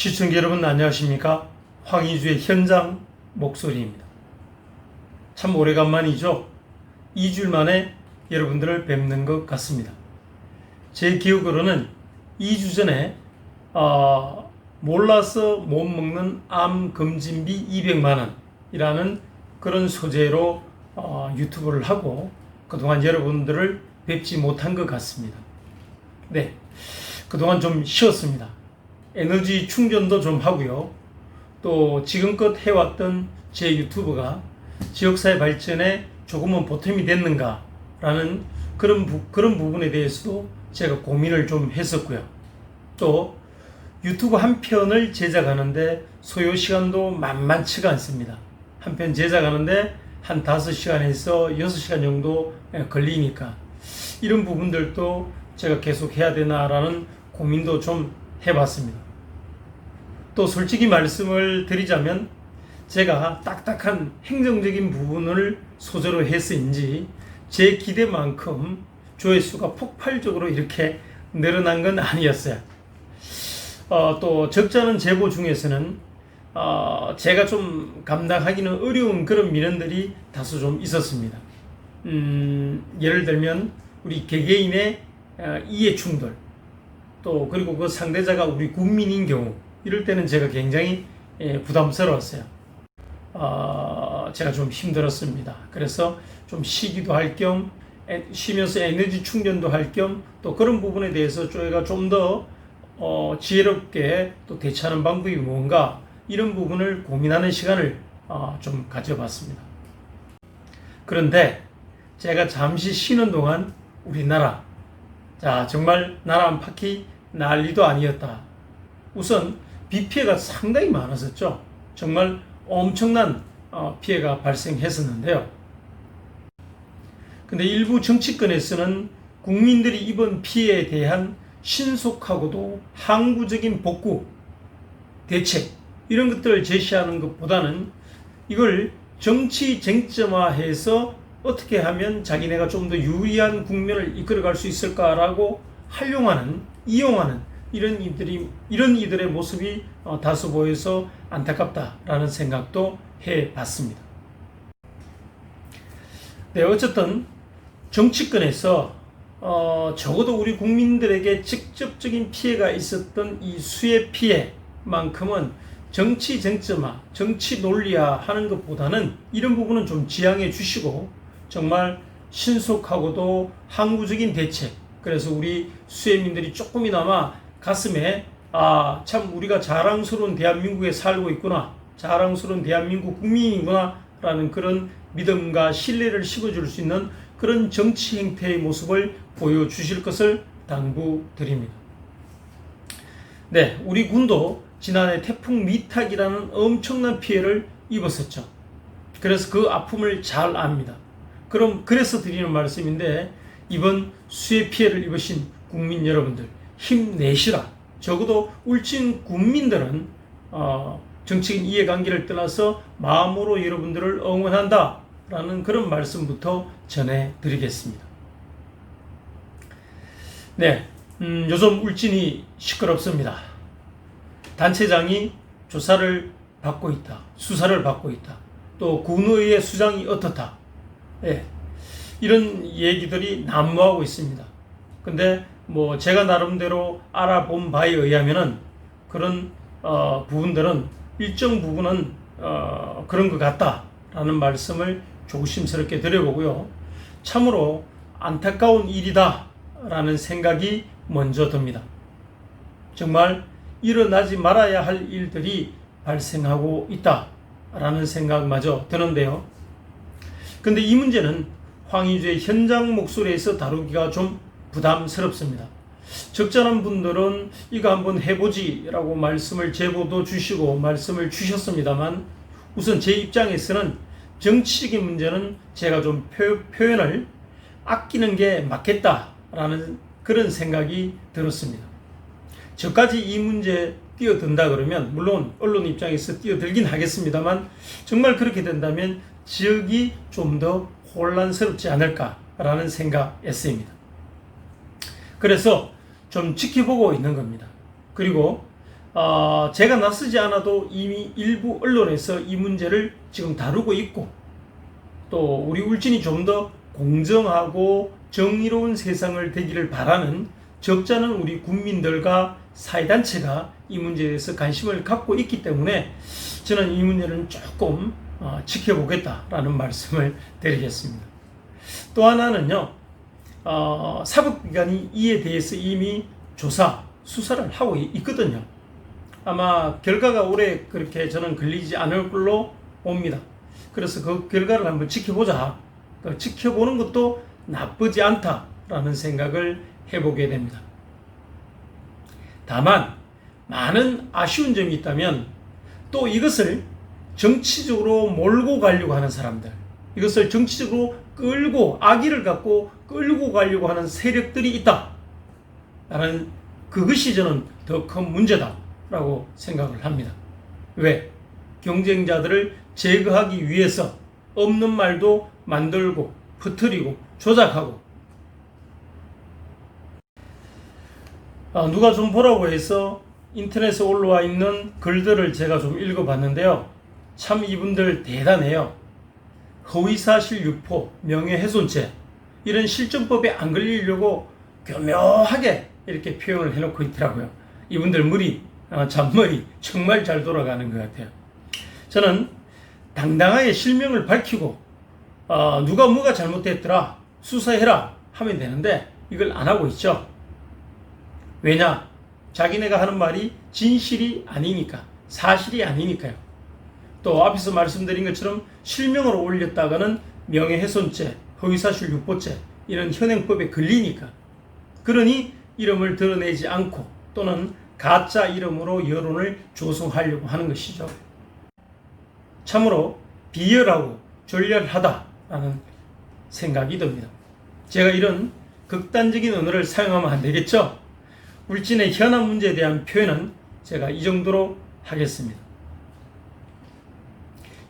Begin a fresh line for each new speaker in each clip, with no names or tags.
시청자 여러분 안녕하십니까? 황희주의 현장 목소리입니다. 참 오래간만이죠. 2주일 만에 여러분들을 뵙는 것 같습니다. 제 기억으로는 2주 전에 몰라서 못 먹는 암 검진비 200만 원이라는 그런 소재로 유튜브를 하고 그동안 여러분들을 뵙지 못한 것 같습니다. 네, 그동안 좀 쉬었습니다. 에너지 충전도 좀 하고요. 또 지금껏 해왔던 제 유튜브가 지역사회 발전에 조금은 보탬이 됐는가라는 그런 부분에 대해서도 제가 고민을 좀 했었고요. 또 유튜브 한 편을 제작하는데 소요 시간도 만만치가 않습니다. 한 편 제작하는데 한 5시간에서 6시간 정도 걸리니까 이런 부분들도 제가 계속 해야 되나라는 고민도 좀 해봤습니다. 또 솔직히 말씀을 드리자면 제가 딱딱한 행정적인 부분을 소재로 해서인지 제 기대만큼 조회수가 폭발적으로 이렇게 늘어난 건 아니었어요. 또 적잖은 제보 중에서는 제가 좀 감당하기는 어려운 그런 민원들이 다소 좀 있었습니다. 예를 들면 우리 개개인의 이해 충돌, 또 그리고 그 상대자가 우리 국민인 경우 이럴 때는 제가 굉장히 부담스러웠어요. 제가 좀 힘들었습니다. 그래서 좀 쉬기도 할 겸 쉬면서 에너지 충전도 할 겸 또 그런 부분에 대해서 저희가 좀 더 지혜롭게 또 대처하는 방법이 뭔가 이런 부분을 고민하는 시간을 좀 가져봤습니다. 그런데 제가 잠시 쉬는 동안 우리나라 정말 나라 안팎이 난리도 아니었다. 우선 비 피해가 상당히 많았었죠. 정말 엄청난 피해가 발생했었는데요. 근데 일부 정치권에서는 국민들이 입은 피해에 대한 신속하고도 항구적인 복구, 대책 이런 것들을 제시하는 것보다는 이걸 정치 쟁점화해서 어떻게 하면 자기네가 좀 더 유리한 국면을 이끌어갈 수 있을까라고 이용하는 이런 이들의 모습이 다소 보여서 안타깝다라는 생각도 해봤습니다. 네, 어쨌든 정치권에서 적어도 우리 국민들에게 직접적인 피해가 있었던 이 수해 피해만큼은 정치 쟁점화, 정치 논리화 하는 것보다는 이런 부분은 좀 지양해 주시고 정말 신속하고도 항구적인 대책, 그래서 우리 수해민들이 조금이나마 가슴에 참 우리가 자랑스러운 대한민국에 살고 있구나, 자랑스러운 대한민국 국민이구나 라는 그런 믿음과 신뢰를 심어줄 수 있는 그런 정치 행태의 모습을 보여주실 것을 당부드립니다. 네, 우리 군도 지난해 태풍 미탁이라는 엄청난 피해를 입었었죠. 그래서 그 아픔을 잘 압니다. 그래서 드리는 말씀인데 이번 수해 피해를 입으신 국민 여러분들 힘내시라. 적어도 울진 국민들은 정치인 이해관계를 떠나서 마음으로 여러분들을 응원한다 라는 그런 말씀부터 전해드리겠습니다. 네, 요즘 울진이 시끄럽습니다. 단체장이 조사를 받고 있다, 수사를 받고 있다, 또 군의회 수장이 어떻다, 네, 이런 얘기들이 난무하고 있습니다. 근데 제가 나름대로 알아본 바에 의하면은 그런 부분들은 일정 부분은 그런 것 같다라는 말씀을 조심스럽게 드려보고요. 참으로 안타까운 일이다라는 생각이 먼저 듭니다. 정말 일어나지 말아야 할 일들이 발생하고 있다라는 생각마저 드는데요. 근데 이 문제는 황희주의 현장 목소리에서 다루기가 좀 부담스럽습니다. 적절한 분들은 이거 한번 해보지 라고 제보도 주시고 말씀을 주셨습니다만 우선 제 입장에서는 정치적인 문제는 제가 좀 표현을 아끼는 게 맞겠다라는 그런 생각이 들었습니다. 저까지 이 문제에 뛰어든다 그러면 물론 언론 입장에서 뛰어들긴 하겠습니다만 정말 그렇게 된다면 지역이 좀 더 혼란스럽지 않을까라는 생각이었습니다. 그래서 좀 지켜보고 있는 겁니다. 그리고 제가 나서지 않아도 이미 일부 언론에서 이 문제를 지금 다루고 있고, 또 우리 울진이 좀 더 공정하고 정의로운 세상을 되기를 바라는 적잖은 우리 국민들과 사회단체가 이 문제에 대해서 관심을 갖고 있기 때문에 저는 이 문제는 조금 지켜보겠다라는 말씀을 드리겠습니다. 또 하나는요, 사법기관이 이에 대해서 이미 조사, 수사를 하고 있거든요. 아마 결과가 오래 그렇게 저는 걸리지 않을 걸로 봅니다. 그래서 그 결과를 한번 지켜보자. 지켜보는 것도 나쁘지 않다라는 생각을 해보게 됩니다. 다만 많은 아쉬운 점이 있다면 또 이것을 정치적으로 몰고 가려고 하는 사람들, 이것을 정치적으로 끌고 악의를 갖고 끌고 가려고 하는 세력들이 있다라는 그것이 저는 더 큰 문제다라고 생각을 합니다. 왜? 경쟁자들을 제거하기 위해서 없는 말도 만들고 퍼뜨리고 조작하고, 누가 좀 보라고 해서 인터넷에 올라와 있는 글들을 제가 좀 읽어봤는데요. 참 이분들 대단해요. 허위사실 유포, 명예훼손죄, 이런 실정법에 안 걸리려고 교묘하게 이렇게 표현을 해놓고 있더라고요. 이분들 머리, 잔머리 정말 잘 돌아가는 것 같아요. 저는 당당하게 실명을 밝히고 누가 뭐가 잘못됐더라 수사해라 하면 되는데 이걸 안 하고 있죠. 왜냐? 자기네가 하는 말이 진실이 아니니까, 사실이 아니니까요. 또 앞에서 말씀드린 것처럼 실명으로 올렸다가는 명예훼손죄, 허위사실 유포죄 이런 현행법에 걸리니까, 그러니 이름을 드러내지 않고 또는 가짜 이름으로 여론을 조성하려고 하는 것이죠. 참으로 비열하고 졸렬하다라는 생각이 듭니다. 제가 이런 극단적인 언어를 사용하면 안 되겠죠? 울진의 현안 문제에 대한 표현은 제가 이 정도로 하겠습니다.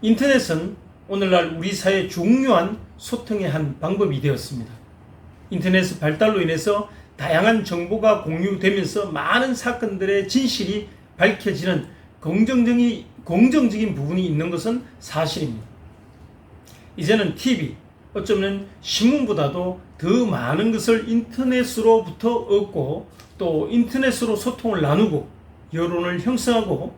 인터넷은 오늘날 우리 사회의 중요한 소통의 한 방법이 되었습니다. 인터넷 발달로 인해서 다양한 정보가 공유되면서 많은 사건들의 진실이 밝혀지는 긍정적인 부분이 있는 것은 사실입니다. 이제는 TV, 어쩌면 신문보다도 더 많은 것을 인터넷으로부터 얻고 또 인터넷으로 소통을 나누고 여론을 형성하고,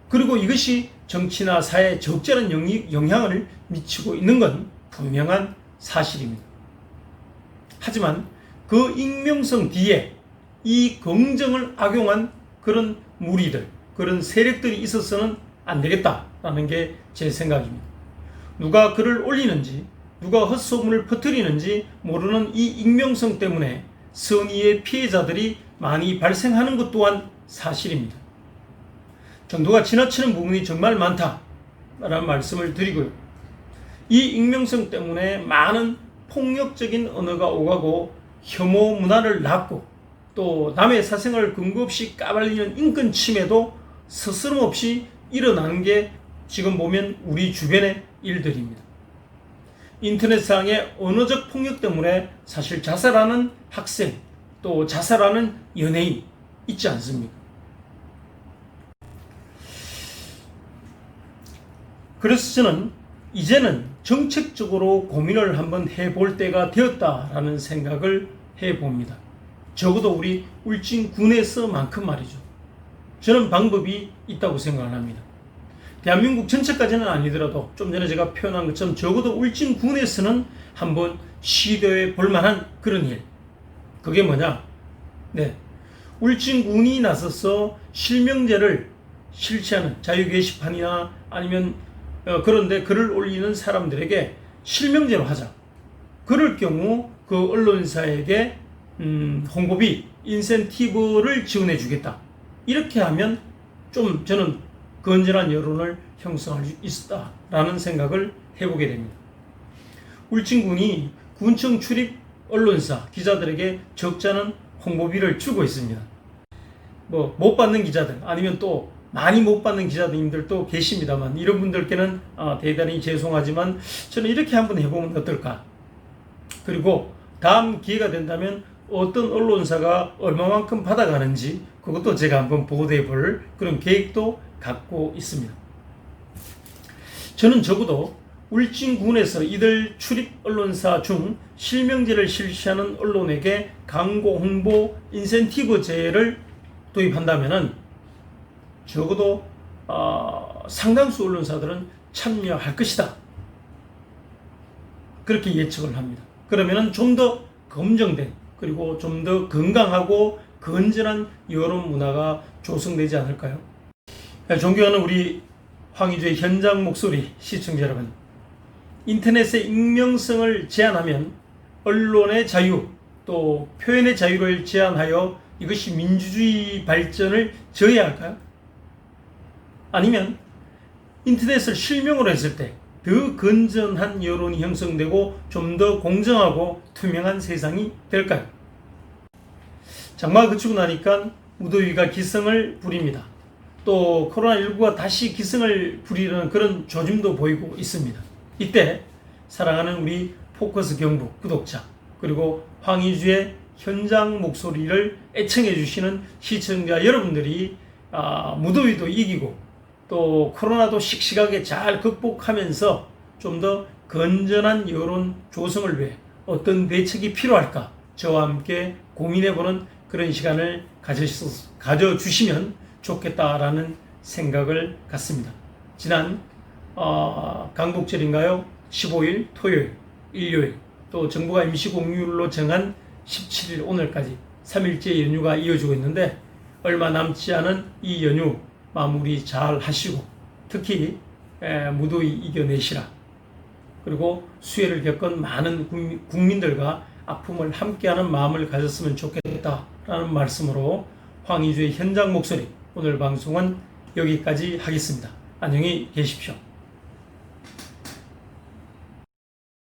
그리고 이것이 정치나 사회에 적절한 영향을 미치고 있는 건 분명한 사실입니다. 하지만 그 익명성 뒤에 이 긍정을 악용한 그런 무리들, 그런 세력들이 있어서는 안 되겠다라는 게 제 생각입니다. 누가 글을 올리는지, 누가 헛소문을 퍼뜨리는지 모르는 이 익명성 때문에 선의의 피해자들이 많이 발생하는 것 또한 사실입니다. 정도가 지나치는 부분이 정말 많다라는 말씀을 드리고요. 이 익명성 때문에 많은 폭력적인 언어가 오가고 혐오 문화를 낳고 또 남의 사생활을 근거 없이 까발리는 인권 침해도 스스럼없이 일어나는 게 지금 보면 우리 주변의 일들입니다. 인터넷상의 언어적 폭력 때문에 사실 자살하는 학생, 또 자살하는 연예인 있지 않습니까? 그래서 저는 이제는 정책적으로 고민을 한번 해볼 때가 되었다라는 생각을 해봅니다. 적어도 우리 울진군에서만큼 말이죠. 저는 방법이 있다고 생각을 합니다. 대한민국 전체까지는 아니더라도 좀 전에 제가 표현한 것처럼 적어도 울진군에서는 한번 시도해 볼 만한 그런 일. 그게 뭐냐? 네. 울진군이 나서서 실명제를 실시하는 자유 게시판이나 아니면 그런데 글을 올리는 사람들에게 실명제로 하자. 그럴 경우 그 언론사에게 홍보비, 인센티브를 지원해 주겠다. 이렇게 하면 좀 저는 건전한 여론을 형성할 수 있다라는 생각을 해보게 됩니다. 울진군이 군청 출입 언론사 기자들에게 적잖은 홍보비를 주고 있습니다. 못 받는 기자들 아니면 또 많이 못 받는 기자님들도 계십니다만 이런 분들께는 대단히 죄송하지만 저는 이렇게 한번 해보면 어떨까. 그리고 다음 기회가 된다면 어떤 언론사가 얼마만큼 받아가는지 그것도 제가 한번 보도해 볼 그런 계획도 갖고 있습니다. 저는 적어도 울진군에서 이들 출입 언론사 중 실명제를 실시하는 언론에게 광고 홍보 인센티브제를 도입한다면은 적어도 상당수 언론사들은 참여할 것이다. 그렇게 예측을 합니다. 그러면은 좀 더 검증된 그리고 좀 더 건강하고 건전한 여론 문화가 조성되지 않을까요? 존경하는 우리 황의주의 현장 목소리 시청자 여러분, 인터넷의 익명성을 제한하면 언론의 자유 또 표현의 자유를 제한하여 이것이 민주주의 발전을 저해할까요? 아니면 인터넷을 실명으로 했을 때 더 건전한 여론이 형성되고 좀 더 공정하고 투명한 세상이 될까요? 장마가 그치고 나니까 무더위가 기승을 부립니다. 또 코로나19가 다시 기승을 부리는 그런 조짐도 보이고 있습니다. 이때 사랑하는 우리 포커스 경북 구독자 그리고 황의주의 현장 목소리를 애청해 주시는 시청자 여러분들이 무더위도 이기고 또 코로나도 씩씩하게 잘 극복하면서 좀 더 건전한 여론 조성을 위해 어떤 대책이 필요할까 저와 함께 고민해보는 그런 시간을 가져주시면 좋겠다라는 생각을 갖습니다. 지난 강복절인가요? 15일 토요일, 일요일 또 정부가 임시공휴일로 정한 17일 오늘까지 3일째 연휴가 이어지고 있는데 얼마 남지 않은 이 연휴 마무리 잘 하시고 특히 무더위 이겨내시라. 그리고 수해를 겪은 많은 국민들과 아픔을 함께하는 마음을 가졌으면 좋겠다라는 말씀으로 황의주의 현장 목소리 오늘 방송은 여기까지 하겠습니다. 안녕히 계십시오.